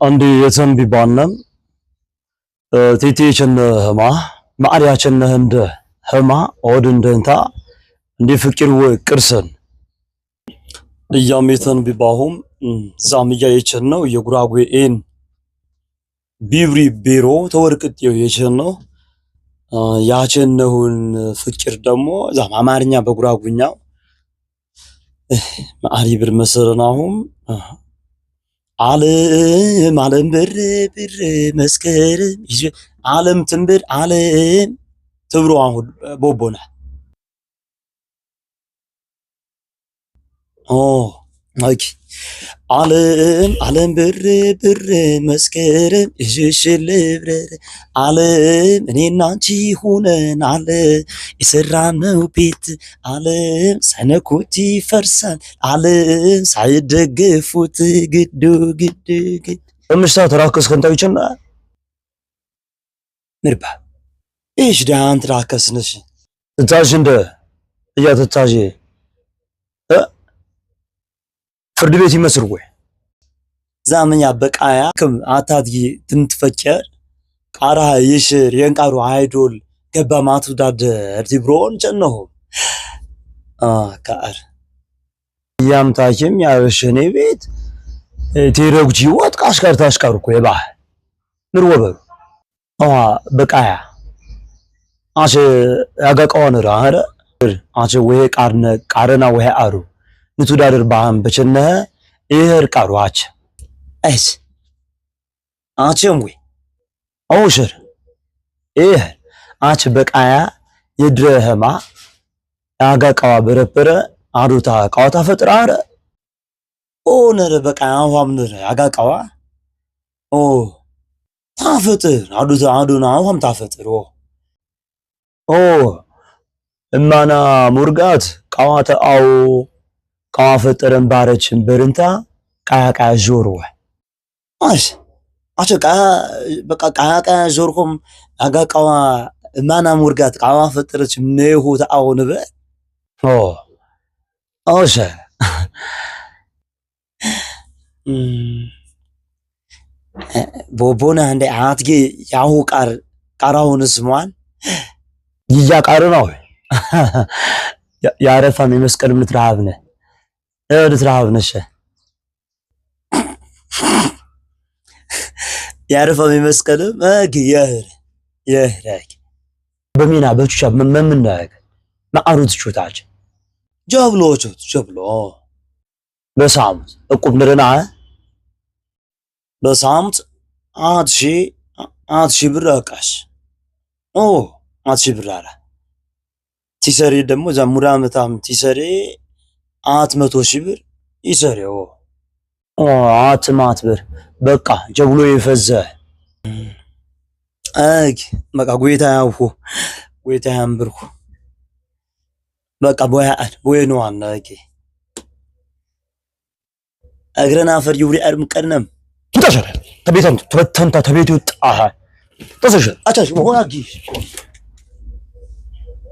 Andi yetembi bannem titichen hema maariyachen hende hema odendenta ndi fikir wo ቅርሰን ያሜተን ቢባሁም ዛምያ የቸነው የጉራጉኤን ቢብሪ ቢሮ ተወርቅጤው የቸነው ያቸነውን ፍቅር ደግሞ ዛም አማርኛ በጉራጉኛው ማአሪ ብር መሰረናሁም ዓለም ብር መስከረም ዓለም ትንብር ዓለም ትብሮ አሁን ቦቦና ኦኬ ዓለም ብር መስከረም ይሽሽልብረ ዓለም እኔና አንቺ ሆነን አለ የሰራነው ቤት ዓለም ሳይነኩት ይፈርሳል ዓለም ሳይደገፉት ግድ በምሽታ ተራከስ ከንታዊችና ምርባ እሺ ዳን ተራከስነሽ ትታሽ እንደ እያተታሽ ፍርድ ቤት ይመስል ወይ ዛመኛ በቃያ ከም አታትጊ ትንትፈጨር ቃራ ይሽር የንቃሩ አይዶል ገባ ማትዳደ እርቲብሮን ጨነሆ ካር ያምታችም ያበሽኔ ቤት ቴረጉጂ ወጥ ቃሽካር ታሽካሩ እኮ የባህ ምርወበሩ በቃያ አሸ ያጋቀዋን ራረ አሸ ወይ ቃረና ወይ አሩ ንቱዳድር ባም በቸነ ይሄር ቃሯች አይስ አቸም ወይ አውሽር ይሄ አች በቃያ የድረህማ ያጋቃዋ በረበረ አዱታ ቃዋታ ፈጥራረ ነረ በቃያ አዋምነረ ያጋቃዋ ታፈጥር አዱታ አዱና አዋም ታፈጥር እማና ሙርጋት ቃዋታ አው ቃፈጠረን ባረችን በርንታ ቃቃ ጆርወ አሽ አቸቃ በቃ ቃቃ ጆርኩም አጋቃዋ ማና ሙርጋት ቃዋ ፈጠረች ነሁ ታውንበ አሽ ቦቦና እንደ አትጌ ያሁ ቃራውንስ ማን ይያቃር ነው ያረፋም የመስቀል ምትራብነ እድትራብ ነሽ ያረፈው መስቀል የህራክ በሚና በቹቻ መምናክ ማአሩት ቹታች ጀብሎ በሳምት እቁብ ንርና በሳምት አትሺ ብር አቃሽ አትሺ ብር አላ ቲሰሪ ደግሞ ዛሙራ መታም ቲሰሪ 100,000 ብር ይሰሪው አትማት ብር በቃ ጀብሎ ይፈዘ በቃ ጎይታ ያውሁ ጎይታ ያምብርኩ በቃ ቦያ ነው አናቂ እግረና ፈር ይውሪ አርም ቀርነም ተሸረ ተቤተን ተበተንታ ተቤት ይጣ ተሰሸ አቻሽ ሆናጂ